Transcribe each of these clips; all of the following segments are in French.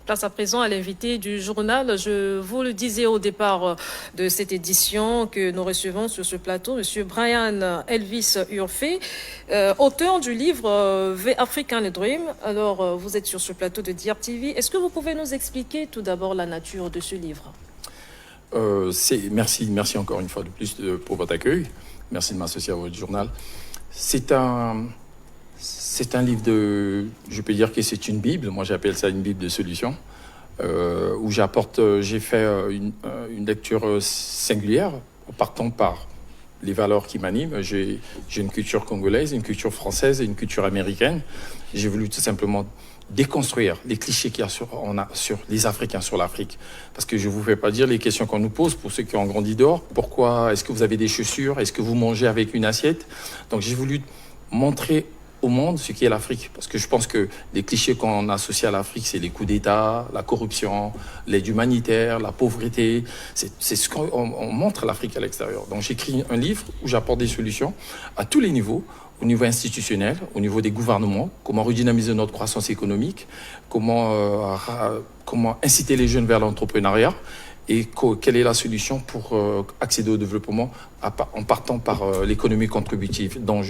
Place à présent à l'invité du journal. Je vous le disais au départ de cette édition que nous recevons sur ce plateau, Monsieur Brian Elvis Urfé, auteur du livre The African Dream. Alors, vous êtes sur ce plateau de Diab TV. Est-ce que vous pouvez nous expliquer tout d'abord la nature de ce livre? Merci encore une fois de plus pour votre accueil. Merci de m'associer à votre journal. C'est un livre je peux dire que c'est une Bible. Moi, j'appelle ça une Bible de solutions, où j'ai fait une lecture singulière, en partant par les valeurs qui m'animent. J'ai une culture congolaise, une culture française et une culture américaine. J'ai voulu tout simplement déconstruire les clichés qu'il y a sur les Africains, sur l'Afrique. Parce que je ne vous fais pas dire les questions qu'on nous pose pour ceux qui ont grandi dehors. Pourquoi est-ce que vous avez des chaussures? Est-ce que vous mangez avec une assiette? Donc j'ai voulu montrer au monde ce qu'est l'Afrique. Parce que je pense que les clichés qu'on associe à l'Afrique, c'est les coups d'État, la corruption, l'aide humanitaire, la pauvreté. C'est ce qu'on montre à l'Afrique à l'extérieur. Donc j'écris un livre où j'apporte des solutions à tous les niveaux, au niveau institutionnel, au niveau des gouvernements, comment redynamiser notre croissance économique, comment inciter les jeunes vers l'entrepreneuriat et quelle est la solution pour accéder au développement en partant par l'économie contributive dont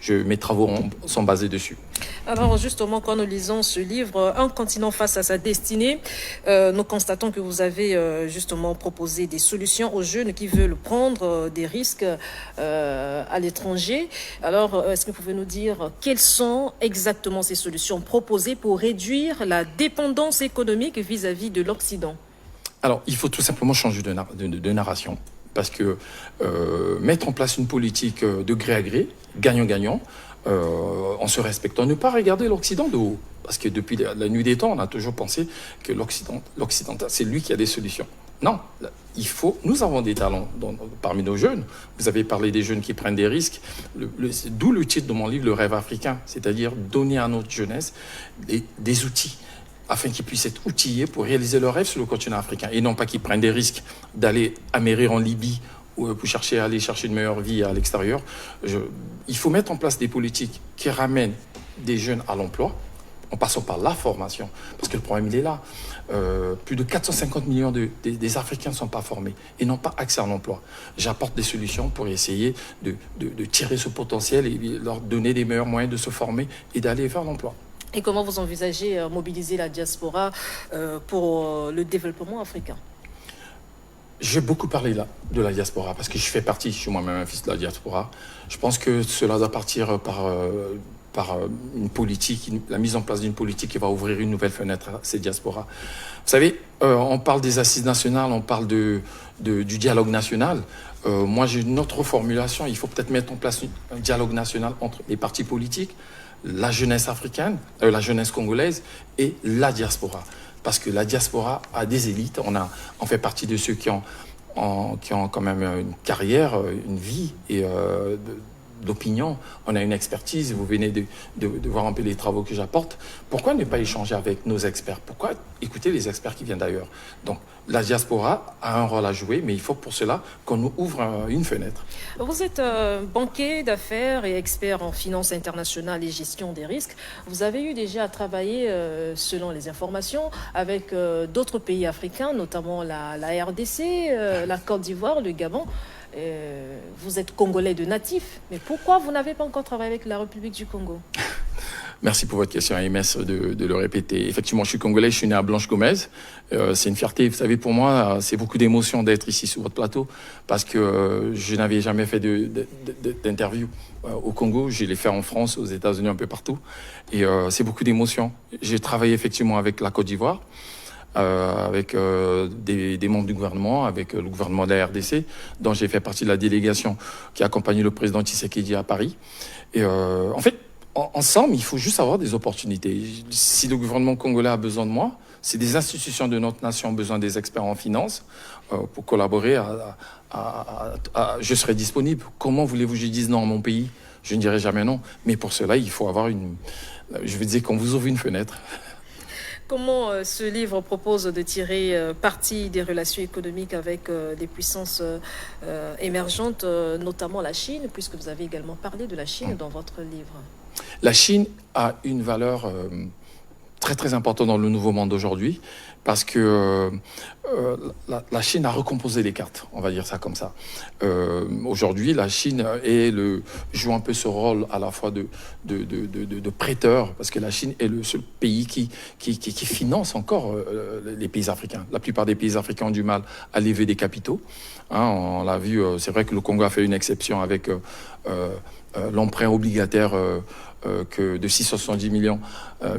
mes travaux sont basés dessus. Alors justement, quand nous lisons ce livre, Un continent face à sa destinée, nous constatons que vous avez justement proposé des solutions aux jeunes qui veulent prendre des risques à l'étranger. Alors, est-ce que vous pouvez nous dire quelles sont exactement ces solutions proposées pour réduire la dépendance économique vis-à-vis de l'Occident? Alors, il faut tout simplement changer de narration. Parce que mettre en place une politique de gré à gré, gagnant-gagnant, en se respectant, ne pas regarder l'Occident de haut. Parce que depuis la nuit des temps, on a toujours pensé que l'Occidental, c'est lui qui a des solutions. Non, nous avons des talents parmi nos jeunes. Vous avez parlé des jeunes qui prennent des risques. D'où le titre de mon livre, Le rêve africain. C'est-à-dire donner à notre jeunesse des outils, afin qu'ils puissent être outillés pour réaliser leurs rêves sur le continent africain. Et non pas qu'ils prennent des risques d'aller amérir en Libye ou pour aller chercher une meilleure vie à l'extérieur. Il faut mettre en place des politiques qui ramènent des jeunes à l'emploi, en passant par la formation. Parce que le problème, il est là. Plus de 450 millions des Africains ne sont pas formés et n'ont pas accès à l'emploi. J'apporte des solutions pour essayer de tirer ce potentiel et leur donner des meilleurs moyens de se former et d'aller vers l'emploi. Et comment vous envisagez mobiliser la diaspora pour le développement africain? J'ai beaucoup parlé de la diaspora parce que je fais partie, je suis moi-même un fils de la diaspora. Je pense que cela doit partir par une politique, la mise en place d'une politique qui va ouvrir une nouvelle fenêtre à ces diasporas. Vous savez, on parle des assises nationales, on parle du dialogue national. Moi, j'ai une autre formulation. Il faut peut-être mettre en place un dialogue national entre les partis politiques, la jeunesse africaine, la jeunesse congolaise et la diaspora. Parce que la diaspora a des élites. On fait partie de ceux qui ont quand même une carrière, une vie et d'opinion. On a une expertise. Vous venez de voir un peu les travaux que j'apporte. Pourquoi ne pas échanger avec nos experts? Pourquoi écouter les experts qui viennent d'ailleurs? Donc, la diaspora a un rôle à jouer, mais il faut pour cela qu'on nous ouvre une fenêtre. Vous êtes banquier d'affaires et expert en finance internationale et gestion des risques. Vous avez eu déjà à travailler, selon les informations, avec d'autres pays africains, notamment la RDC, la Côte d'Ivoire, le Gabon. Vous êtes congolais de natif, mais pourquoi vous n'avez pas encore travaillé avec la République du Congo? Merci pour votre question, AMS, de le répéter. Effectivement, je suis congolais, je suis né à Blanche-Gomez. C'est une fierté, vous savez, pour moi, c'est beaucoup d'émotion d'être ici sur votre plateau parce que je n'avais jamais fait d'interview au Congo. Je l'ai fait en France, aux États-Unis, un peu partout. Et c'est beaucoup d'émotion. J'ai travaillé effectivement avec la Côte d'Ivoire, avec des membres du gouvernement, avec le gouvernement de la RDC, dont j'ai fait partie de la délégation qui a accompagné le président Tshisekedi à Paris. Et en fait, ensemble, il faut juste avoir des opportunités. Si le gouvernement congolais a besoin de moi, si des institutions de notre nation ont besoin des experts en finance pour collaborer, je serai disponible. Comment voulez-vous que je dise non à mon pays? Je ne dirai jamais non. Mais pour cela, il faut avoir je veux dire qu'on vous ouvre une fenêtre. Comment ce livre propose de tirer parti des relations économiques avec des puissances émergentes, notamment la Chine, puisque vous avez également parlé de la Chine dans votre livre? La Chine a une valeur très très important dans le nouveau monde d'aujourd'hui, parce que la Chine a recomposé les cartes, on va dire ça comme ça. Aujourd'hui, la Chine joue un peu ce rôle à la fois de prêteur, parce que la Chine est le seul pays qui finance encore les pays africains. La plupart des pays africains ont du mal à lever des capitaux. Hein, on l'a vu, c'est vrai que le Congo a fait une exception avec l'emprunt obligataire de 670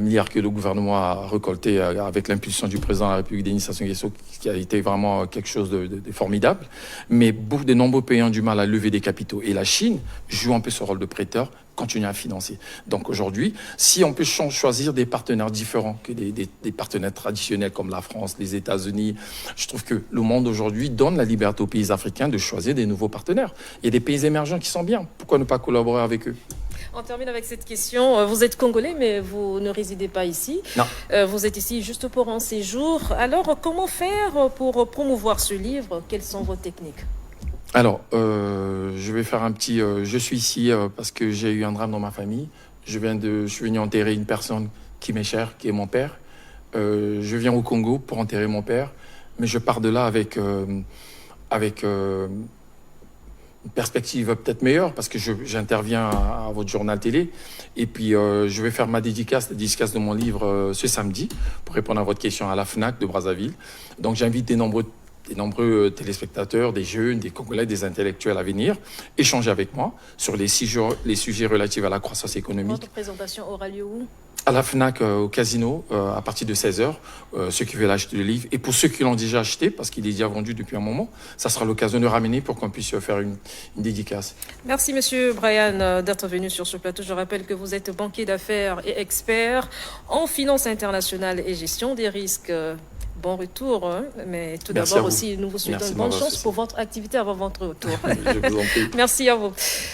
milliards que le gouvernement a récolté avec l'impulsion du président de la République, Denis Sassou Nguesso, qui a été vraiment quelque chose de formidable. Mais de nombreux pays ont du mal à lever des capitaux. Et la Chine joue un peu ce rôle de prêteur, continue à financer. Donc aujourd'hui, si on peut choisir des partenaires différents que des partenaires traditionnels comme la France, les États-Unis, je trouve que le monde aujourd'hui donne la liberté aux pays africains de choisir des nouveaux partenaires. Il y a des pays émergents qui sont bien. Pourquoi ne pas collaborer avec eux? On termine avec cette question. Vous êtes congolais, mais vous ne résidez pas ici. Non. Vous êtes ici juste pour un séjour. Alors, comment faire pour promouvoir ce livre? Quelles sont vos techniques? Alors, je vais faire un petit... je suis ici parce que j'ai eu un drame dans ma famille. Je suis venu enterrer une personne qui m'est chère, qui est mon père. Je viens au Congo pour enterrer mon père, mais je pars de là avec une perspective peut-être meilleure, parce que j'interviens à votre journal télé. Et puis, je vais faire la dédicace de mon livre ce samedi, pour répondre à votre question, à la FNAC de Brazzaville. Donc, j'invite des nombreux téléspectateurs, des jeunes, des Congolais, des intellectuels à venir échanger avec moi sur les sujets relatifs à la croissance économique. Votre présentation aura lieu où? À la FNAC, au Casino, à partir de 16h, ceux qui veulent acheter le livre. Et pour ceux qui l'ont déjà acheté, parce qu'il est déjà vendu depuis un moment, ça sera l'occasion de ramener pour qu'on puisse faire une dédicace. Merci, Monsieur Brian, d'être venu sur ce plateau. Je rappelle que vous êtes banquier d'affaires et expert en finance internationale et gestion des risques. Bon retour, hein. Mais tout d'abord aussi, nous vous souhaitons une bonne chance pour votre activité avant votre retour. Je vous en prie. Merci à vous.